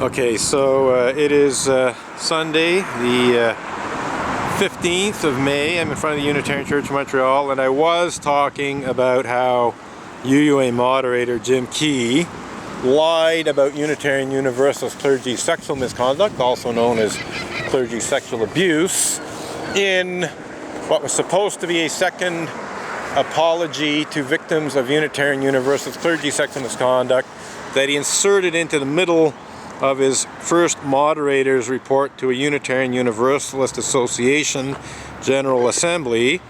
Okay, so it is Sunday, the 15th of May. I'm in front of the Unitarian Church of Montreal, and I was talking about how UUA moderator Jim Key lied about Unitarian Universalist clergy sexual misconduct, also known as clergy sexual abuse, in what was supposed to be a second apology to victims of Unitarian Universalist clergy sexual misconduct that he inserted into the middle of his first moderator's report to a Unitarian Universalist Association General Assembly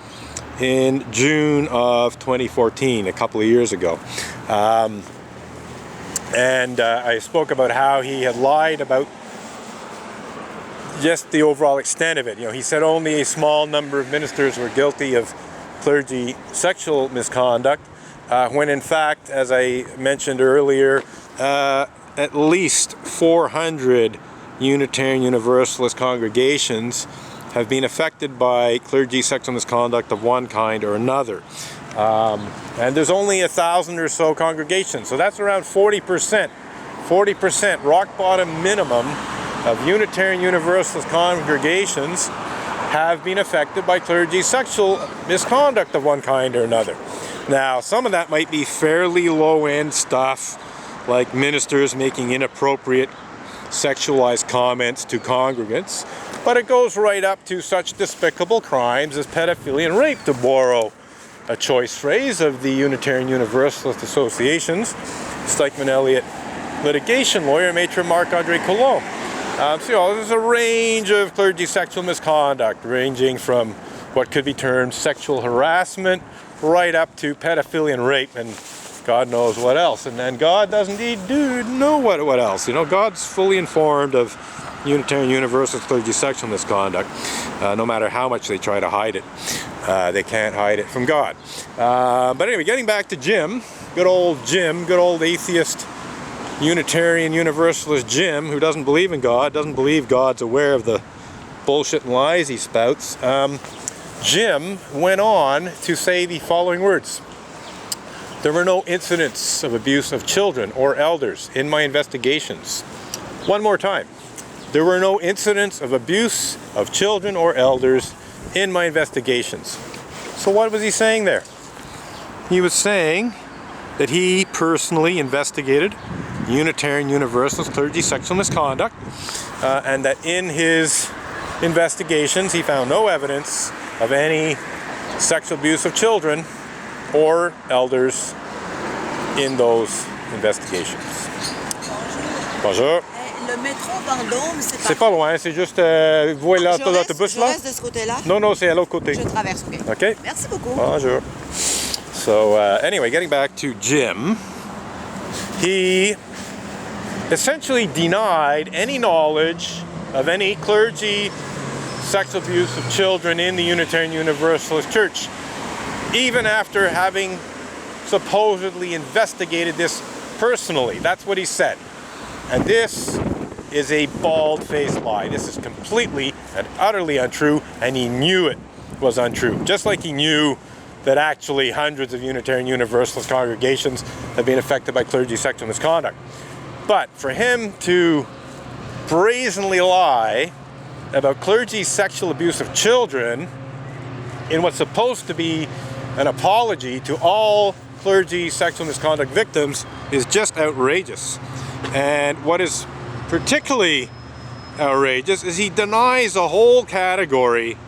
in June of 2014, a couple of years ago. I spoke about how he had lied about just the overall extent of it. You know, he said only a small number of ministers were guilty of clergy sexual misconduct, when in fact, as I mentioned earlier, at least 400 Unitarian Universalist congregations have been affected by clergy sexual misconduct of one kind or another. And there's only 1,000 or so congregations, so that's around 40%. 40%, rock bottom minimum, of Unitarian Universalist congregations have been affected by clergy sexual misconduct of one kind or another. Now, some of that might be fairly low-end stuff, like ministers making inappropriate sexualized comments to congregants, but it goes right up to such despicable crimes as pedophilia and rape, to borrow a choice phrase of the Unitarian Universalist Association's Stikeman Elliott litigation lawyer, Maitre Marc-Andre Coulombe. So there's a range of clergy sexual misconduct, ranging from what could be termed sexual harassment right up to pedophilia and rape, and God knows what else. And then God does indeed know what else. You know, God's fully informed of Unitarian Universalist clergy sexual misconduct, no matter how much they try to hide it. They can't hide it from God. But anyway, getting back to Jim, good old atheist Unitarian Universalist Jim, who doesn't believe in God, doesn't believe God's aware of the bullshit and lies he spouts. Jim went on to say the following words: "There were no incidents of abuse of children or elders in my investigations." One more time. There were no incidents of abuse of children or elders in my investigations. So what was he saying there? He was saying that he personally investigated Unitarian Universalist clergy sexual misconduct, and that in his investigations he found no evidence of any sexual abuse of children or elders in those investigations. Bonjour. Le métro Vendôme, c'est pas loin, c'est juste, vous voyez l'autobus là? Je reste de ce côté-là? Non, c'est à l'autre côté. Je traverse, ok. Okay. Merci beaucoup. Bonjour. So anyway, getting back to Jim, he essentially denied any knowledge of any clergy sexual abuse of children in the Unitarian Universalist Church, even after having supposedly investigated this personally. That's what he said. And this is a bald-faced lie. This is completely and utterly untrue, and he knew it was untrue. Just like he knew that actually hundreds of Unitarian Universalist congregations have been affected by clergy sexual misconduct. But for him to brazenly lie about clergy sexual abuse of children in what's supposed to be an apology to all clergy sexual misconduct victims is just outrageous. And what is particularly outrageous is he denies a whole category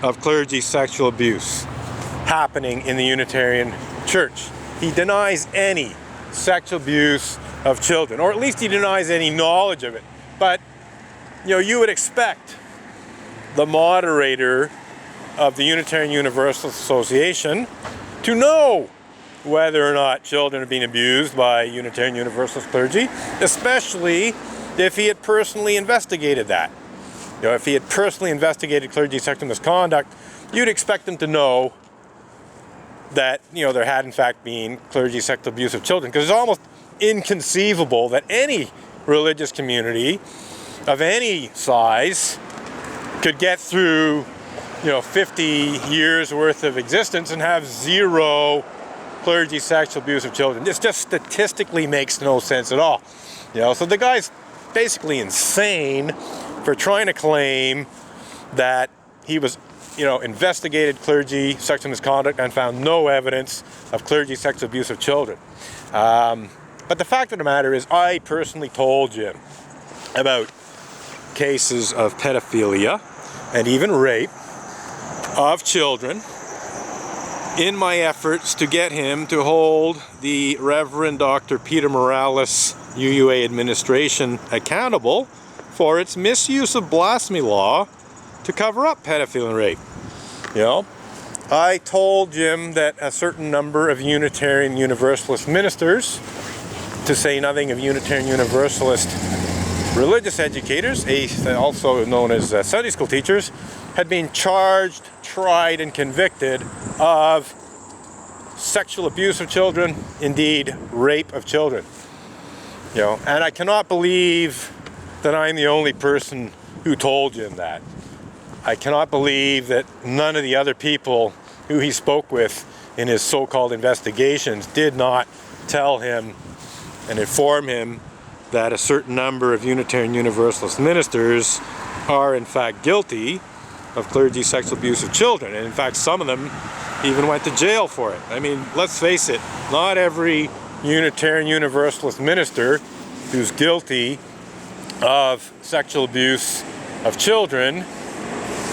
of clergy sexual abuse happening in the Unitarian Church. He denies any sexual abuse of children, or at least he denies any knowledge of it. But, you know, you would expect the moderator of the Unitarian Universalist Association to know whether or not children are being abused by Unitarian Universalist clergy, especially if he had personally investigated that. You know, if he had personally investigated clergy sexual misconduct, you'd expect him to know that, you know, there had in fact been clergy sexual abuse of children, because it's almost inconceivable that any religious community of any size could get through, you know, 50 years worth of existence and have zero clergy sexual abuse of children. This just statistically makes no sense at all. You know, so the guy's basically insane for trying to claim that he was, investigated clergy sexual misconduct and found no evidence of clergy sexual abuse of children. But the fact of the matter is, I personally told Jim about cases of pedophilia and even rape of children in my efforts to get him to hold the Reverend Dr. Peter Morales UUA administration accountable for its misuse of blasphemy law to cover up pedophilia and rape. I told Jim that a certain number of Unitarian Universalist ministers, to say nothing of Unitarian Universalist religious educators, also known as Sunday school teachers, had been charged, tried, and convicted of sexual abuse of children, indeed rape of children. And I cannot believe that I'm the only person who told Jim that. I cannot believe that none of the other people who he spoke with in his so-called investigations did not tell him and inform him that a certain number of Unitarian Universalist ministers are in fact guilty of clergy sexual abuse of children. And in fact, some of them even went to jail for it. I mean, let's face it, not every Unitarian Universalist minister who's guilty of sexual abuse of children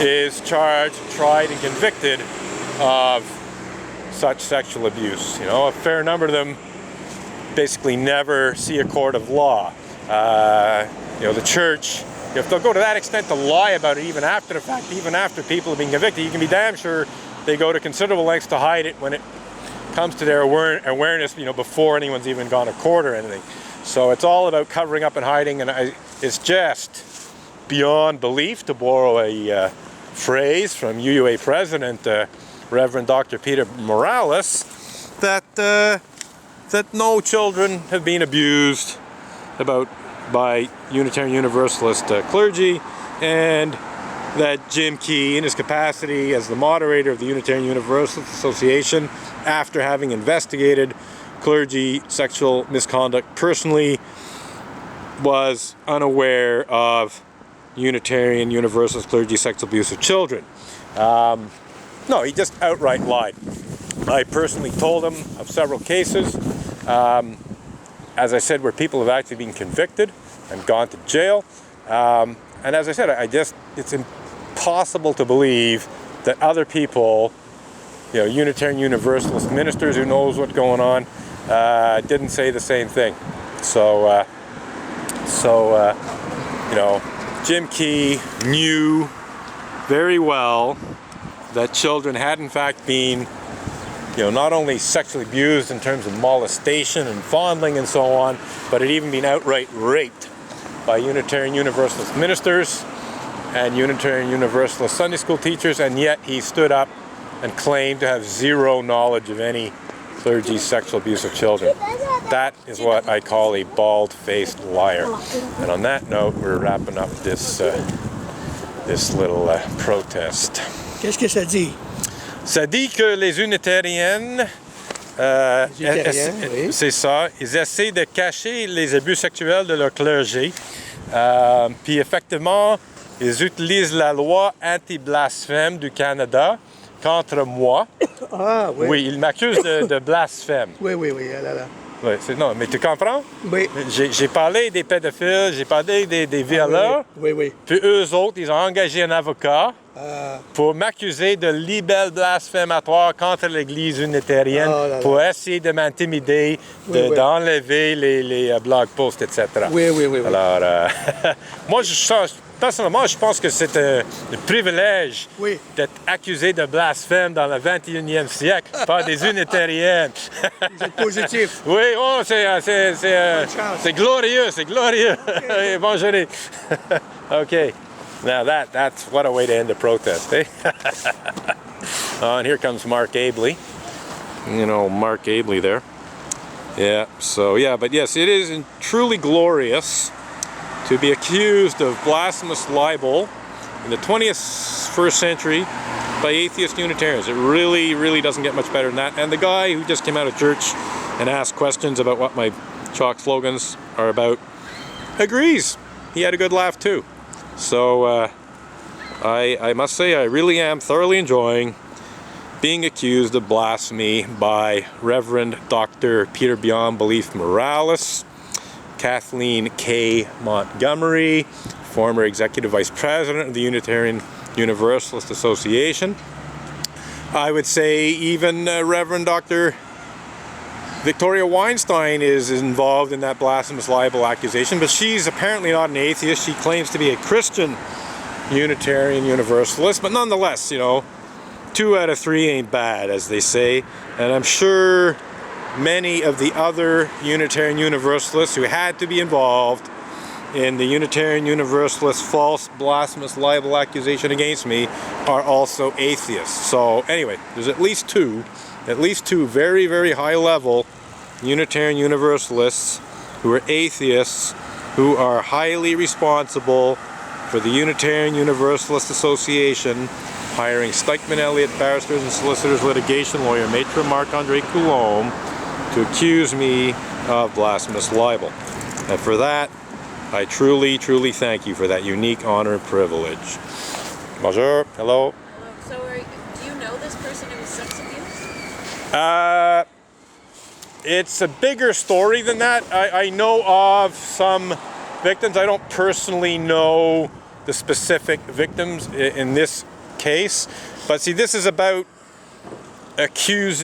is charged, tried, and convicted of such sexual abuse. A fair number of them basically never see a court of law. The church, if they'll go to that extent to lie about it even after the fact, even after people have been convicted, you can be damn sure they go to considerable lengths to hide it when it comes to their awareness, before anyone's even gone to court or anything. So it's all about covering up and hiding, and it's just beyond belief, to borrow a phrase from UUA President Reverend Dr. Peter Morales, that no children have been abused by Unitarian Universalist clergy, and that Jim Key, in his capacity as the moderator of the Unitarian Universalist Association, after having investigated clergy sexual misconduct personally, was unaware of Unitarian Universalist clergy sexual abuse of children. No, he just outright lied. I personally told him of several cases, as I said, where people have actually been convicted and gone to jail. And as I said, it's impossible to believe that other people, Unitarian Universalist ministers who knows what's going on, didn't say the same thing. So Jim Key knew very well that children had in fact been, not only sexually abused in terms of molestation and fondling and so on, but had even been outright raped by Unitarian Universalist ministers and Unitarian Universalist Sunday school teachers, and yet he stood up and claimed to have zero knowledge of any clergy sexual abuse of children. That is what I call a bald-faced liar. And on that note, we're wrapping up this little protest. Qu'est-ce que ça dit? Ça dit que les Unitariennes, oui. c'est ça, ils essaient de cacher les abus sexuels de leur clergé. Puis effectivement, ils utilisent la loi anti-blasphème du Canada contre moi. Ah, oui. Oui, ils m'accusent de blasphème. Oui, là, là. Oui, non, mais tu comprends? Oui. J'ai parlé des pédophiles, j'ai parlé des violeurs. Oui. Puis eux autres, ils ont engagé un avocat pour m'accuser de libelle blasphématoire contre l'Église unitarienne, pour essayer de m'intimider, d'enlever les blog posts, etc. Oui. Alors, moi, personnellement, je pense que c'est un privilège d'être accusé de blasphème dans le 21e siècle par des unitariennes. Vous êtes positif. Oui, c'est glorieux, c'est glorieux. Okay. Bonne journée. Okay. Now that's what a way to end a protest, eh? And here comes Mark Abley. Mark Abley there. Yeah, but yes, it is truly glorious to be accused of blasphemous libel in the 21st century by atheist Unitarians. It really, really doesn't get much better than that. And the guy who just came out of church and asked questions about what my chalk slogans are about agrees. he had a good laugh too. So I must say I really am thoroughly enjoying being accused of blasphemy by Reverend Dr. Peter Beyond Belief Morales, Kathleen K. Montgomery, former Executive Vice President of the Unitarian Universalist Association. I would say even Reverend Dr. Victoria Weinstein is involved in that blasphemous libel accusation, but she's apparently not an atheist. She claims to be a Christian Unitarian Universalist, but nonetheless, you know, 2 out of 3 ain't bad, as they say, and I'm sure many of the other Unitarian Universalists who had to be involved in the Unitarian Universalist false blasphemous libel accusation against me are also atheists. So anyway, there's at least two very, very high level Unitarian Universalists who are atheists, who are highly responsible for the Unitarian Universalist Association hiring Stikeman Elliott Barristers and Solicitors litigation lawyer Maitre Marc-Andre Coulombe to accuse me of blasphemous libel. And for that, I truly, truly thank you for that unique honor and privilege. Bonjour. Hello. So do you know this person who was sex abused? It's a bigger story than that. I know of some victims. I don't personally know the specific victims in this case. But see, this is about accusing